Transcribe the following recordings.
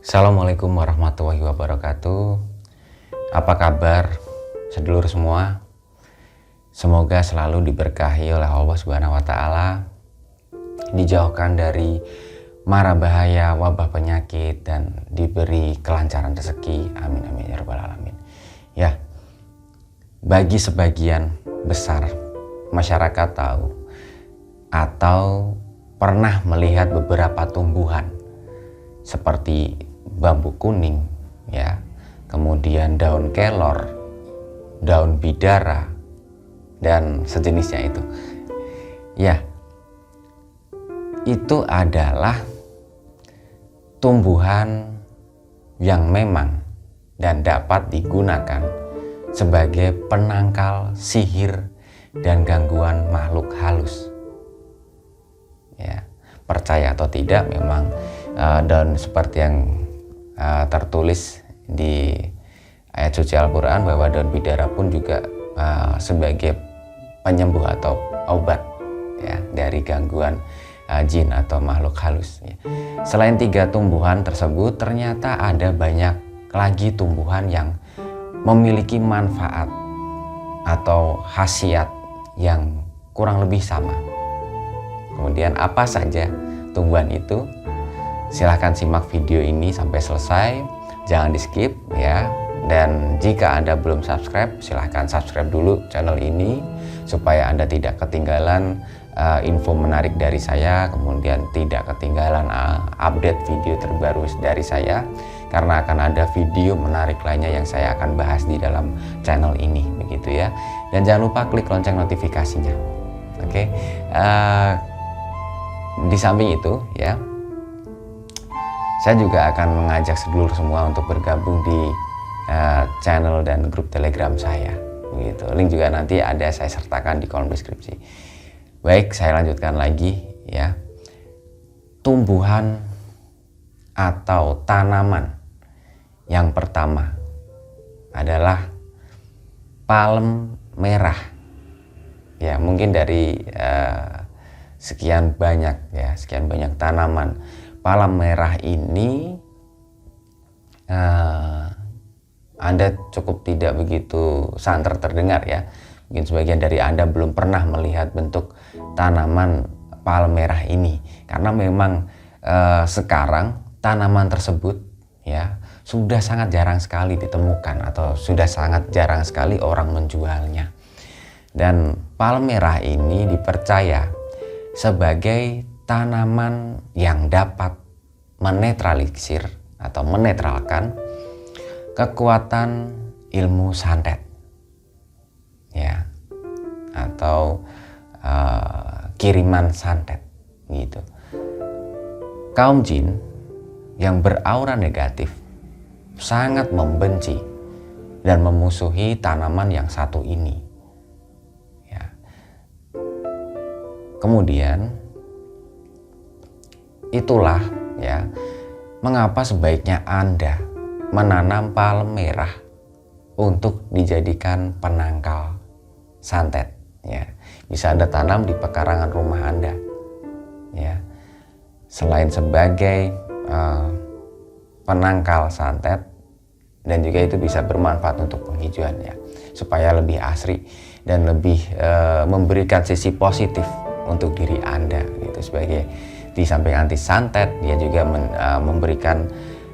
Assalamualaikum warahmatullahi wabarakatuh. Apa kabar sedulur semua? Semoga selalu diberkahi oleh Allah Subhanahu wa taala, dijauhkan dari mara bahaya, wabah penyakit, dan diberi kelancaran rezeki. Amin amin ya rabbal alamin. Ya, bagi sebagian besar masyarakat tahu atau pernah melihat beberapa tumbuhan seperti bambu kuning, ya, kemudian daun kelor, daun bidara, dan sejenisnya itu. Ya, itu adalah tumbuhan yang memang dan dapat digunakan sebagai penangkal sihir dan gangguan makhluk halus. Ya, percaya atau tidak, memang dan seperti yang tertulis di ayat suci Al-Quran bahwa daun bidara pun juga sebagai penyembuh atau obat, ya, dari gangguan jin atau makhluk halus, ya. Selain 3 tumbuhan tersebut, ternyata ada banyak lagi tumbuhan yang memiliki manfaat atau khasiat yang kurang lebih sama. Kemudian apa saja tumbuhan itu? Silahkan simak video ini sampai selesai, jangan di skip, ya. Dan jika Anda belum subscribe, silahkan subscribe dulu channel ini supaya Anda tidak ketinggalan info menarik dari saya, kemudian tidak ketinggalan update video terbaru dari saya, karena akan ada video menarik lainnya yang saya akan bahas di dalam channel ini, begitu ya. Dan jangan lupa klik lonceng notifikasinya. Oke. Di samping itu, ya, saya juga akan mengajak sedulur semua untuk bergabung di channel dan grup Telegram saya, begitu. Link juga nanti ada saya sertakan di kolom deskripsi. Baik, saya lanjutkan lagi, ya. Tumbuhan atau tanaman yang pertama adalah palem merah. Ya, mungkin dari sekian banyak tanaman, palem merah ini Anda cukup tidak begitu santer terdengar, ya. Mungkin sebagian dari Anda belum pernah melihat bentuk tanaman palem merah ini, karena memang sekarang tanaman tersebut, ya, sudah sangat jarang sekali ditemukan atau sudah sangat jarang sekali orang menjualnya. Dan palem merah ini dipercaya sebagai tanaman yang dapat menetralisir atau menetralkan kekuatan ilmu santet, ya, atau kiriman santet, gitu. Kaum jin yang beraura negatif sangat membenci dan memusuhi tanaman yang satu ini, ya. Kemudian itulah, ya, mengapa sebaiknya Anda menanam palem merah untuk dijadikan penangkal santet, ya. Bisa Anda tanam di pekarangan rumah Anda, ya. Selain sebagai penangkal santet, dan juga itu bisa bermanfaat untuk penghijauan, ya, supaya lebih asri dan lebih memberikan sisi positif untuk diri Anda, gitu. Sebagai di samping anti santet, dia juga memberikan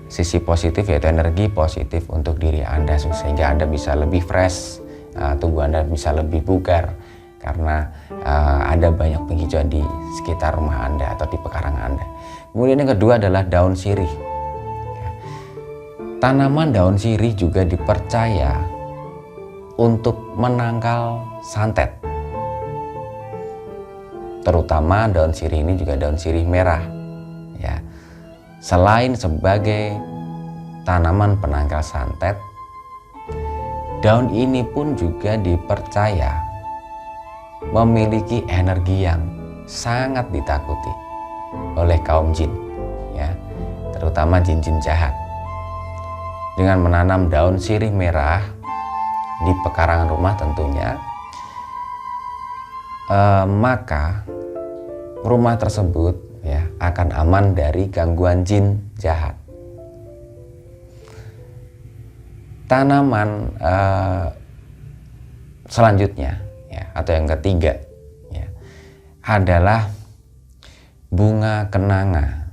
sisi positif, yaitu energi positif untuk diri Anda, sehingga Anda bisa lebih fresh, tubuh Anda bisa lebih bugar karena ada banyak penghijauan di sekitar rumah Anda atau di pekarangan Anda. Kemudian yang kedua adalah daun sirih. Tanaman daun sirih juga dipercaya untuk menangkal santet, terutama daun sirih ini juga daun sirih merah, ya. Selain sebagai tanaman penangkal santet, daun ini pun juga dipercaya memiliki energi yang sangat ditakuti oleh kaum jin, ya, terutama jin-jin jahat. Dengan menanam daun sirih merah di pekarangan rumah tentunya, maka rumah tersebut, ya, akan aman dari gangguan jin jahat. Tanaman selanjutnya ya, atau yang ketiga ya, adalah bunga kenanga.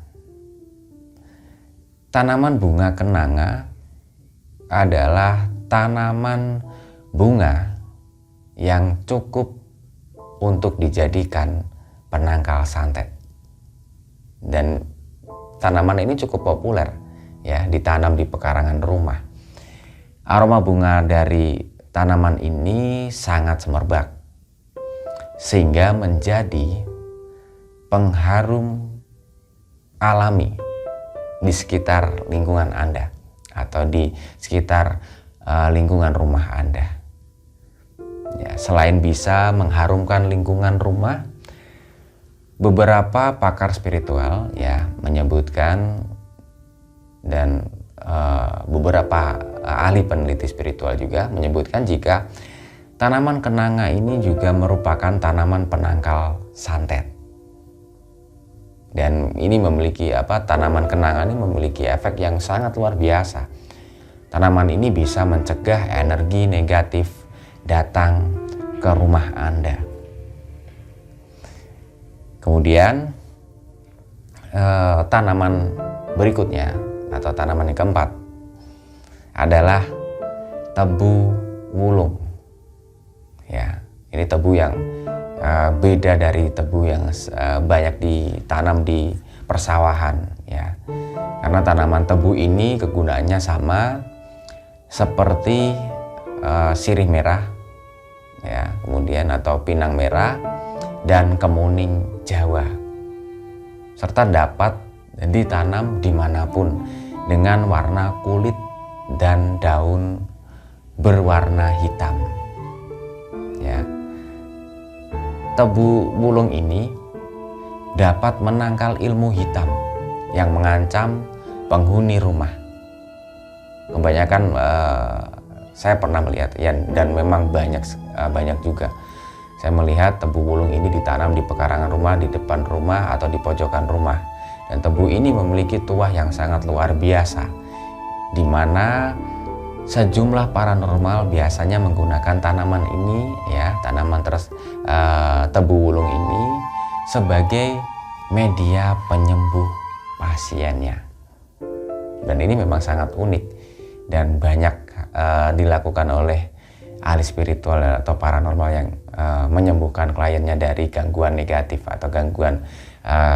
Tanaman bunga kenanga adalah tanaman bunga yang cukup untuk dijadikan penangkal santet. Dan tanaman ini cukup populer ya, ditanam di pekarangan rumah. Aroma bunga dari tanaman ini sangat semerbak sehingga menjadi pengharum alami di sekitar lingkungan Anda atau di sekitar lingkungan rumah Anda. Ya, selain bisa mengharumkan lingkungan rumah, beberapa pakar spiritual ya menyebutkan, dan beberapa ahli peneliti spiritual juga menyebutkan, jika tanaman kenanga ini juga merupakan tanaman penangkal santet. Dan ini memiliki tanaman kenanga ini memiliki efek yang sangat luar biasa. Tanaman ini bisa mencegah energi negatif datang ke rumah Anda. Kemudian tanaman berikutnya atau tanaman yang keempat adalah tebu wulung. Ya, ini tebu yang beda dari tebu yang banyak ditanam di persawahan ya. Karena tanaman tebu ini kegunaannya sama seperti sirih merah ya, kemudian atau pinang merah dan kemuning Jawa, serta dapat ditanam dimanapun dengan warna kulit dan daun berwarna hitam ya. Tebu wulung ini dapat menangkal ilmu hitam yang mengancam penghuni rumah. Kebanyakan saya pernah melihat ya, dan memang banyak juga saya melihat tebu wulung ini ditanam di pekarangan rumah, di depan rumah atau di pojokan rumah. Dan tebu ini memiliki tuah yang sangat luar biasa, di mana sejumlah paranormal biasanya menggunakan tanaman ini ya, tebu wulung ini sebagai media penyembuh pasiennya. Dan ini memang sangat unik dan banyak dilakukan oleh ahli spiritual atau paranormal yang menyembuhkan kliennya dari gangguan negatif atau gangguan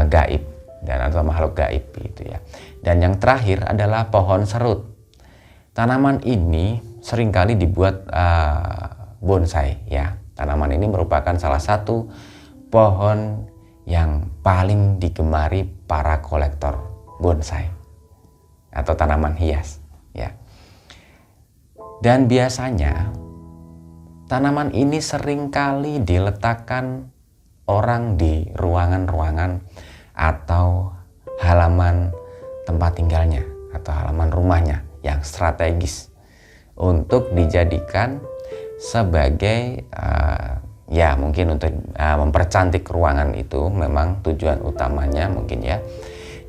gaib dan atau makhluk gaib gitu ya. Dan yang terakhir adalah pohon serut. Tanaman ini seringkali dibuat bonsai ya. Tanaman ini merupakan salah satu pohon yang paling digemari para kolektor bonsai atau tanaman hias ya. Dan biasanya tanaman ini seringkali diletakkan orang di ruangan-ruangan atau halaman tempat tinggalnya atau halaman rumahnya yang strategis untuk dijadikan sebagai ya mungkin untuk mempercantik ruangan, itu memang tujuan utamanya mungkin ya.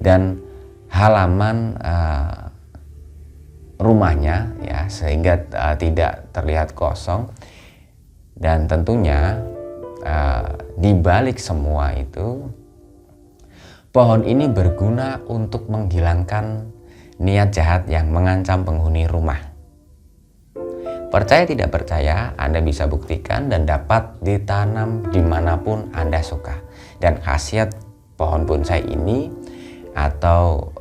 Dan halaman rumahnya ya, sehingga tidak terlihat kosong. Dan tentunya di balik semua itu, pohon ini berguna untuk menghilangkan niat jahat yang mengancam penghuni rumah. Percaya tidak percaya, Anda bisa buktikan dan dapat ditanam dimanapun Anda suka. Dan khasiat pohon bonsai ini atau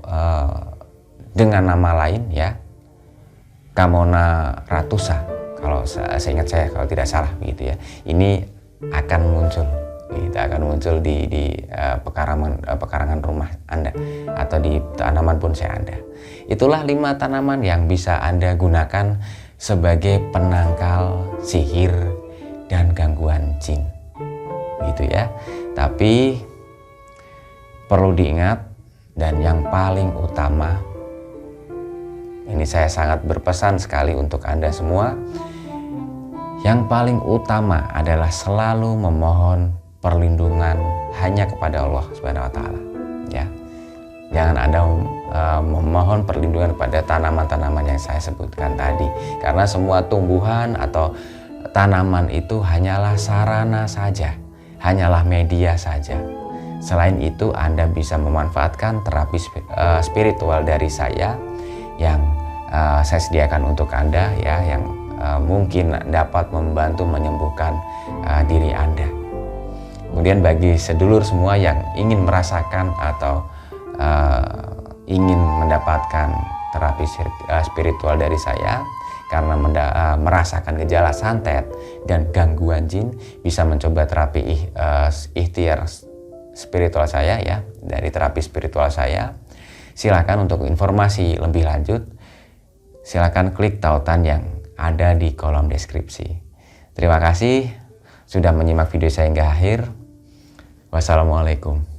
dengan nama lain ya, Camona ratusa, kalau seingat saya, kalau tidak salah begitu ya, ini akan muncul di pekarangan rumah Anda atau di tanaman bonsai Anda. Itulah 5 tanaman yang bisa Anda gunakan sebagai penangkal sihir dan gangguan jin gitu ya. Tapi perlu diingat, dan yang paling utama, ini saya sangat berpesan sekali untuk Anda semua, yang paling utama adalah selalu memohon perlindungan hanya kepada Allah Subhanahu wa taala ya. Jangan Anda memohon perlindungan pada tanaman-tanaman yang saya sebutkan tadi, karena semua tumbuhan atau tanaman itu hanyalah sarana saja, hanyalah media saja. Selain itu, Anda bisa memanfaatkan terapi spiritual dari saya yang saya sediakan untuk Anda, ya, yang mungkin dapat membantu menyembuhkan diri Anda. Kemudian bagi sedulur semua yang ingin merasakan atau ingin mendapatkan terapi spiritual dari saya karena merasakan gejala santet dan gangguan jin, bisa mencoba terapi ikhtiar spiritual saya, ya, dari terapi spiritual saya. Silakan untuk informasi lebih lanjut, silakan klik tautan yang ada di kolom deskripsi. Terima kasih sudah menyimak video saya hingga akhir. Wassalamualaikum.